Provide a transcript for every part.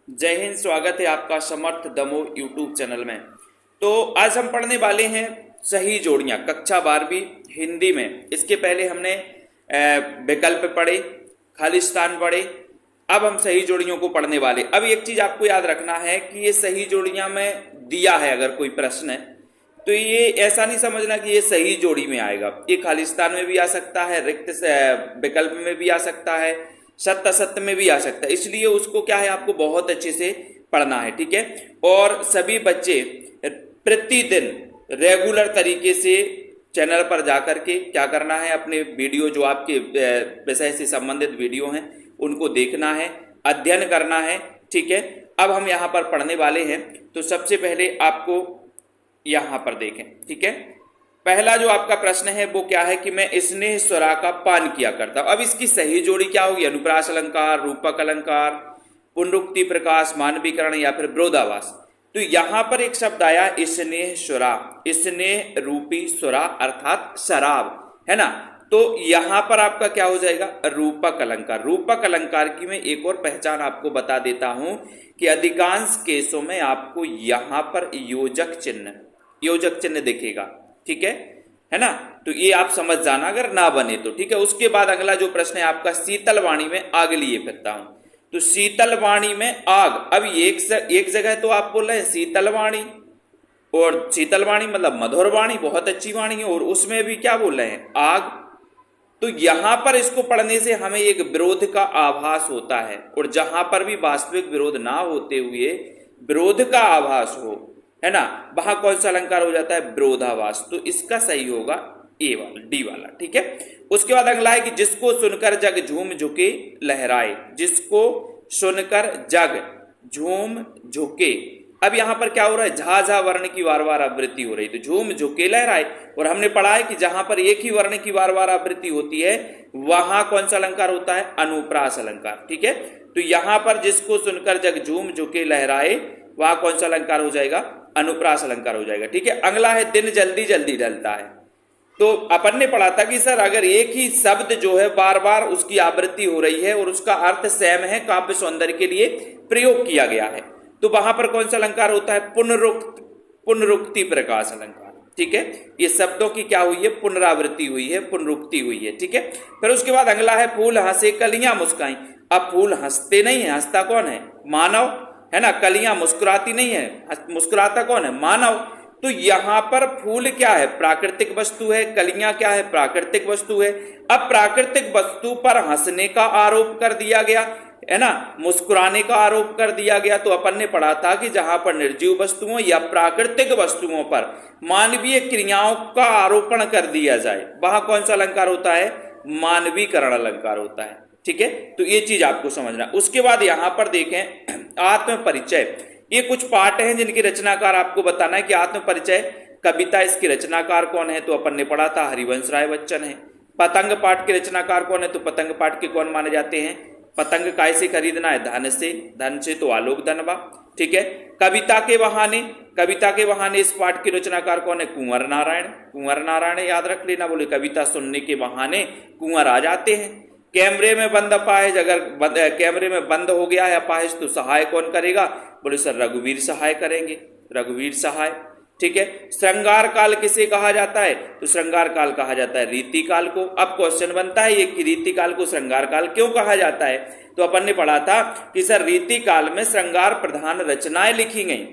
जय हिंद। स्वागत है आपका समर्थ दमोह यूट्यूब चैनल में। तो आज हम पढ़ने वाले हैं सही जोड़ियां, कक्षा 12वीं हिंदी में। इसके पहले हमने विकल्प पढ़े, खालिस्तान पढ़े। अब हम सही जोड़ियों को पढ़ने वाले। अब एक चीज आपको याद रखना है कि ये सही जोड़ियां में दिया है, अगर कोई प्रश्न है तो ये ऐसा नहीं समझना कि ये सही जोड़ी में आएगा। ये खालिस्तान में भी आ सकता है, रिक्त विकल्प में भी आ सकता है, सत्य असत्य में भी आ सकता है। इसलिए उसको क्या है, आपको बहुत अच्छे से पढ़ना है, ठीक है। और सभी बच्चे प्रतिदिन रेगुलर तरीके से चैनल पर जाकर के क्या करना है, अपने वीडियो जो आपके विषय से संबंधित वीडियो हैं उनको देखना है, अध्ययन करना है, ठीक है। अब हम यहाँ पर पढ़ने वाले हैं। तो सबसे पहले आपको यहाँ पर देखें, ठीक है। पहला जो आपका प्रश्न है वो क्या है कि मैं स्नेह स्वरा का पान किया करता हूं। अब इसकी सही जोड़ी क्या होगी? अनुप्रास अलंकार, रूपक अलंकार, पुनरुक्ति, प्रकाश, मानवीकरण या फिर विरोधाभास। तो यहां पर एक शब्द आया स्नेह स्वरा, स्नेह रूपी स्वरा अर्थात शराब, है ना। तो यहां पर आपका क्या हो जाएगा? रूपक अलंकार। रूपक अलंकार की मैं एक और पहचान आपको बता देता हूं कि अधिकांश केसों में आपको यहां पर योजक चिन्ह दिखेगा, ठीक है ना। तो ये आप समझ जाना अगर ना बने तो, ठीक है। उसके बाद अगला जो प्रश्न है आपका, शीतल वाणी में आग लिए फिरता हूं। तो शीतल वाणी में आग, अब एक जगह तो आप बोल रहे हैं शीतल वाणी, और शीतल वाणी मतलब मधुर वाणी, बहुत अच्छी वाणी है, और उसमें भी क्या बोल रहे हैं? आग। तो यहां पर इसको पढ़ने से हमें एक विरोध का आभास होता है, और जहां पर भी वास्तविक विरोध ना होते हुए विरोध का आभास हो, है ना, वहां कौन सा अलंकार हो जाता है? विरोधाभास। तो इसका सही होगा ए वाला, डी वाला, ठीक है। उसके बाद अगला है कि जिसको सुनकर जग झूम झुके लहराए। जिसको सुनकर जग झूम झुके, अब यहां पर क्या हो रहा है? झा झा वर्ण की बार बार आवृत्ति हो रही, तो झूम झुके लहराए। और हमने पढ़ा है कि जहां पर एक ही वर्ण की बार बार आवृत्ति होती है वहां कौन सा अलंकार होता है? अनुप्रास अलंकार, ठीक है। तो यहां पर जिसको सुनकर जग झूम झुके लहराए, वहां कौन सा अलंकार हो जाएगा? अनुप्रास अलंकार हो जाएगा, ठीक है। अगला है दिन जल्दी जल्दी ढलता है। तो अपन ने पढ़ा था कि सर अगर एक ही शब्द जो है बार बार उसकी आवृत्ति हो रही है और उसका अर्थ सेम है, काव्य सौंदर्य के लिए प्रयोग किया गया है, तो वहां पर कौन सा अलंकार होता है? पुनरुक्ति प्रकाश अलंकार, ठीक है। ये शब्दों की क्या हुई है? पुनरावृत्ति हुई है, पुनरुक्ति हुई है, ठीक है। फिर उसके बाद अगला है फूल हंसे कलियां मुस्काई। अब फूल हंसते नहीं है, हंसता कौन है? मानव, है ना। कलियां मुस्कुराती नहीं है, मुस्कुराता कौन है? मानव। तो यहां पर फूल क्या है? प्राकृतिक वस्तु है, कलियां क्या है? प्राकृतिक वस्तु है। अब प्राकृतिक वस्तु पर हंसने का आरोप कर दिया गया, है ना, मुस्कुराने का आरोप कर दिया गया। तो अपन ने पढ़ा था कि जहां पर निर्जीव वस्तुओं या प्राकृतिक वस्तुओं पर मानवीय क्रियाओं का आरोपण कर दिया जाए, वहां कौन सा अलंकार होता है? मानवीकरण अलंकार होता है, ठीक है। तो ये चीज आपको समझना। उसके बाद यहां पर देखें आत्म परिचय। ये कुछ पाठ हैं जिनके रचनाकार आपको बताना है कि आत्म परिचय कविता, इसके रचनाकार कौन है? तो अपन ने पढ़ा था हरिवंश राय बच्चन है। पतंग पाठ के रचनाकार कौन है? तो पतंग पाठ के कौन माने जाते हैं? पतंग काय से खरीदना है? धन से। धन से तो आलोक धनवा, ठीक है। कविता के बहाने इस पाठ के रचनाकार कौन है? कुंवर नारायण। कुंवर नारायण याद रख लेना, बोले कविता सुनने के बहाने कुंवर आ जाते हैं। कैमरे में बंद अपाहिज, अगर कैमरे में बंद हो गया है अपाहिज तो सहाय कौन करेगा? बोले सर रघुवीर सहाय करेंगे, रघुवीर सहाय, ठीक है। श्रृंगार काल किसे कहा जाता है? तो श्रृंगार काल कहा जाता है रीति काल को। अब क्वेश्चन बनता है ये कि रीति काल को श्रृंगार काल क्यों कहा जाता है? तो अपन ने पढ़ा था कि सर रीति काल में श्रृंगार प्रधान रचनाएं लिखी गई।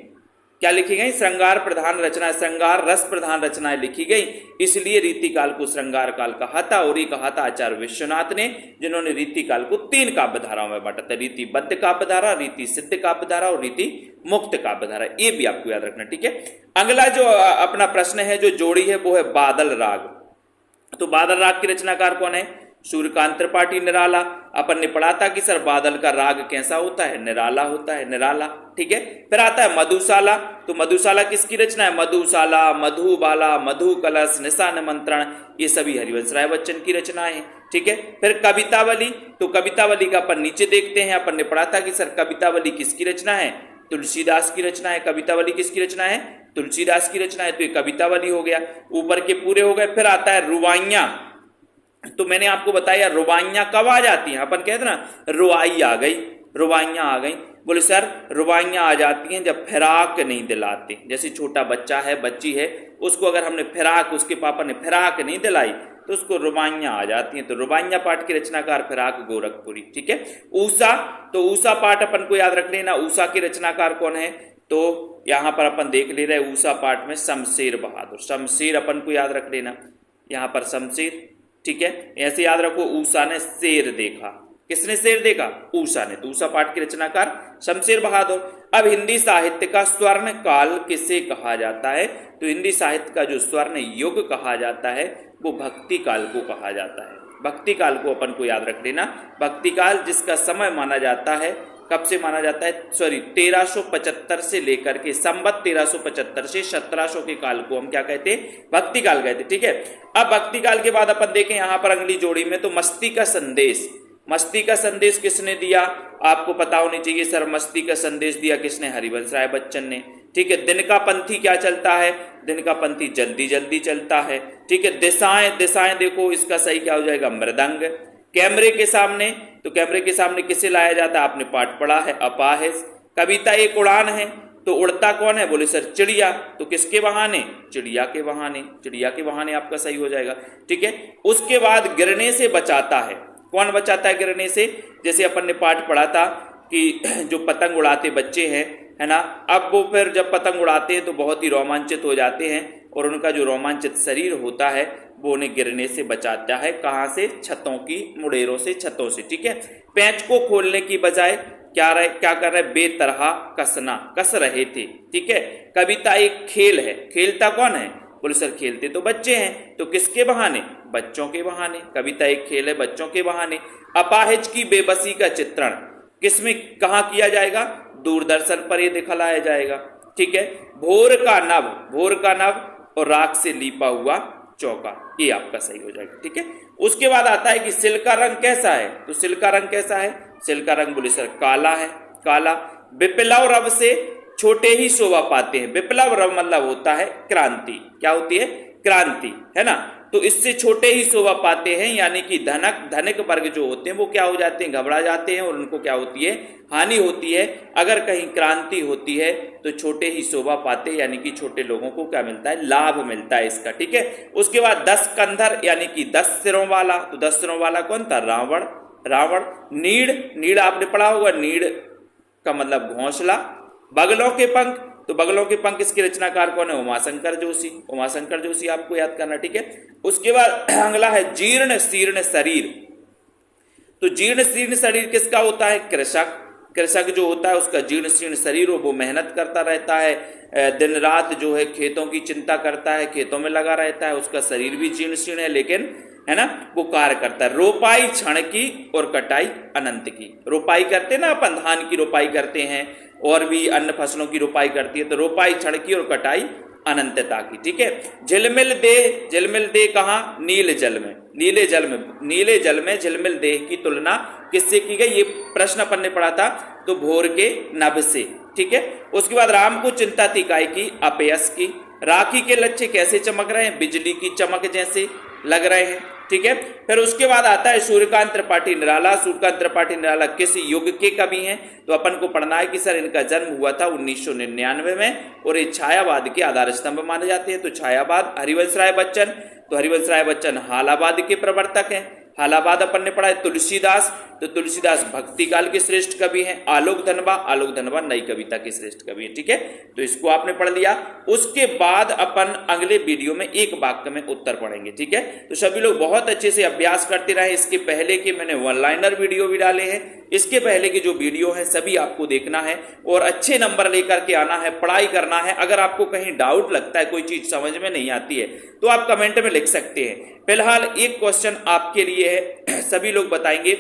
क्या लिखी गई? श्रृंगार प्रधान रचना, श्रृंगार रस प्रधान रचनाएं लिखी गई, इसलिए रीति काल को श्रृंगार काल कहा था। और ये कहा था आचार्य विश्वनाथ ने, जिन्होंने रीति काल को 3 काव्य धाराओं में बांटा था: रीतिबद्ध काव्य धारा, रीति सिद्ध काव्य धारा और रीति मुक्त काव्य धारा। ये भी आपको याद रखना, ठीक है। अगला जो अपना प्रश्न है, जो जोड़ी है, वो है बादल राग। तो बादल राग की रचनाकार कौन है? सूर्यकांत त्रिपाठी, निराला। अपन ने पढ़ा था कि सर बादल का राग कैसा होता है? निराला होता है, निराला, ठीक है। फिर आता है मधुशाला। तो मधुशाला किसकी रचना है? मधुशाला, मधुबाला, मधु कलश, निशा निमंत्रण, ये सभी हरिवंश राय बच्चन की रचनाएं हैं, ठीक है। फिर कवितावली। तो कवितावली का अपन नीचे देखते हैं। अपन ने पढ़ा था कि सर कवितावली किसकी रचना है? तुलसीदास की रचना है। कवितावली किसकी रचना है? तुलसीदास की रचना है। तो ये कवितावली हो गया, ऊपर के पूरे हो गए। फिर आता है रुबाइयां। तो मैंने आपको बताया रुबाइयां कब आ जाती हैं? अपन कहते ना रुआई आ गई, रुबाइयां आ गई, बोले सर रुबाइयाँ आ जाती हैं जब फिराक नहीं दिलाते, जैसे छोटा बच्चा है बच्ची है उसको अगर हमने फिराक, उसके पापा ने फिराक नहीं दिलाई तो उसको रुबाइयाँ आ जाती हैं। तो रुबाइयाँ पाठ के रचनाकार फिराक गोरखपुरी। ठीक है। ऊषा, तो ऊषा पाठ अपन को याद रख लेना। ऊषा के रचनाकार कौन है? तो यहाँ पर अपन देख ले रहे ऊषा पाठ में शमशेर बहादुर। शमशेर अपन को याद रख लेना, यहाँ पर शमशेर। ठीक है, ऐसे याद रखो ऊषा ने शेर देखा। किसने शेर देखा? ऊषा ने। तो ऊषा पाठ के रचनाकार शमशेर बहादुर। अब हिंदी साहित्य का स्वर्ण काल किसे कहा जाता है? तो हिंदी साहित्य का जो स्वर्ण युग कहा जाता है वो भक्ति काल को कहा जाता है। भक्ति काल को अपन को याद रख लेना। भक्ति काल जिसका समय माना जाता है, कब से माना जाता है? 1375 से लेकर के संवत 1375 से 1700 के काल को हम क्या कहते हैं? भक्ति काल कहते हैं। ठीक है। अब भक्ति काल के बाद अपन देखें यहाँ पर अगली जोड़ी में, तो मस्ती का संदेश। मस्ती का संदेश किसने दिया? आपको पता होनी चाहिए सर, मस्ती का संदेश दिया किसने? हरिवंश राय बच्चन ने। ठीक है। दिन का पंथी क्या चलता है? दिन का पंथी जल्दी जल्दी चलता है। ठीक है। दिशाएं, दिशाएं देखो इसका सही क्या हो जाएगा? मृदंग। कैमरे के सामने, तो कैमरे के सामने किसे लाया जाता है? आपने पाठ पढ़ा है, अपाहिज। कविता एक उड़ान है, तो उड़ता कौन है? बोले सर चिड़िया। तो किसके बहाने? चिड़िया के बहाने। चिड़िया के बहाने आपका सही हो जाएगा। ठीक है। उसके बाद गिरने से बचाता है। कौन बचाता है गिरने से? जैसे अपन ने पाठ पढ़ा था कि जो पतंग उड़ाते बच्चे हैं, है ना, अब वो फिर जब पतंग उड़ाते हैं तो बहुत ही रोमांचित हो जाते हैं और उनका जो रोमांचित शरीर होता है वो उन्हें गिरने से बचाता है। कहाँ से? छतों की मुड़ेरों से, छतों से। ठीक है। पेंच को खोलने की बजाय क्या कर रहे? बेतरहा कसना, कस रहे थे। ठीक है। कविता एक खेल है। खेलता कौन है? बोले सर खेलते तो बच्चे हैं। तो किसके बहाने? बच्चों के बहाने। कविता एक खेल है, बच्चों के बहाने। अपाहिज की बेबसी का चित्रण किसमें, कहाँ किया जाएगा? दूरदर्शन पर ये दिखलाया जाएगा। ठीक है। भोर का नभ, भोर का नभ और राख से लीपा हुआ चौका, ये आपका सही हो जाएगा। ठीक है। उसके बाद आता है कि सिल का रंग कैसा है? तो सिल का रंग कैसा है? सिल का रंग बोले सर काला है, काला। विप्लव रव से छोटे ही शोभा पाते हैं। विप्लव रव मतलब होता है क्रांति। क्या होती है? क्रांति, है ना। तो इससे छोटे ही शोभा पाते हैं, यानी कि धनिक वर्ग जो होते हैं वो क्या हो जाते हैं? घबरा जाते हैं और उनको क्या होती है? हानि होती है। अगर कहीं क्रांति होती है तो छोटे ही शोभा पाते, यानी कि छोटे लोगों को क्या मिलता है? लाभ मिलता है इसका। ठीक है। उसके बाद 10 कंधर यानी कि 10 सिरों वाला। तो 10 सिरों वाला कौन था? रावण। रावण। नीड़, नीड़ आपने पढ़ा होगा, नीड़ का मतलब घोंसला। बगलों के पंख, तो बगलों के पंख इसके रचनाकार कौन है? उमाशंकर जोशी। उमाशंकर जोशी आपको याद करना। ठीक है। उसके बाद अगला है जीर्ण शीर्ण शरीर। तो जीर्ण शीर्ण शरीर किसका होता है? कृषक। कृषक जो होता है उसका जीर्ण शीर्ण शरीर हो, वो मेहनत करता रहता है, दिन रात जो है खेतों की चिंता करता है, खेतों में लगा रहता है, उसका शरीर भी जीर्ण शीर्ण है लेकिन, है ना, वो कार्य करता है। रोपाई क्षण की और कटाई अनंत की। रोपाई करते ना अपन, धान की रोपाई करते हैं और भी अन्य फसलों की रोपाई करती है, तो रोपाई क्षण की और कटाई अनंतता की। ठीक है। झिलमिल देह, झिलमिल देह कहाँ? नील जल में। नीले जल में, नीले जल में झिलमिल देह की तुलना किससे की गई? ये प्रश्न अपन ने पढ़ा था, तो भोर के नभ से। ठीक है। उसके बाद राम को चिंता थी काय की? अपयस की। राखी के लच्छे कैसे चमक रहे हैं? बिजली की चमक जैसे लग रहे हैं। ठीक है। फिर उसके बाद आता है सूर्यकांत त्रिपाठी निराला। सूर्यकांत त्रिपाठी निराला किस युग के कवि हैं? तो अपन को पढ़ना है कि सर इनका जन्म हुआ था 1999 में और ये छायावाद के आधार स्तंभ माने जाते हैं। तो छायावाद हरिवंश राय बच्चन, तो हरिवंश राय बच्चन हालावाद के प्रवर्तक हैं। हालावाद अपन ने पढ़ा है। तुलसीदास, तो तुलसीदास भक्ति काल के श्रेष्ठ कवि हैं। आलोक धनबा, आलोक धनबा नई कविता के श्रेष्ठ कवि हैं। ठीक है। तो इसको आपने पढ़ लिया। उसके बाद अपन अगले वीडियो में एक वाक्य में उत्तर पढ़ेंगे। ठीक है। तो सभी लोग बहुत अच्छे से अभ्यास करते रहे। इसके पहले के मैंने वन लाइनर वीडियो भी डाले हैं, इसके पहले के जो वीडियो है सभी आपको देखना है और अच्छे नंबर लेकर के आना है, पढ़ाई करना है। अगर आपको कहीं डाउट लगता है, कोई चीज समझ में नहीं आती है, तो आप कमेंट में लिख सकते हैं। फिलहाल एक क्वेश्चन आपके लिए है, सभी लोग बताएंगे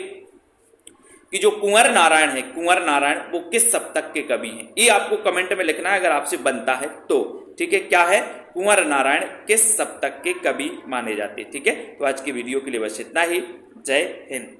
कि जो कुंवर नारायण है, कुंवर नारायण वो किस सप्तक के कवि हैं? ये आपको कमेंट में लिखना है अगर आपसे बनता है तो। ठीक है। क्या है? कुंवर नारायण किस सप्तक के कवि माने जाते हैं? ठीक है। तो आज की वीडियो के लिए बस इतना ही। जय हिंद।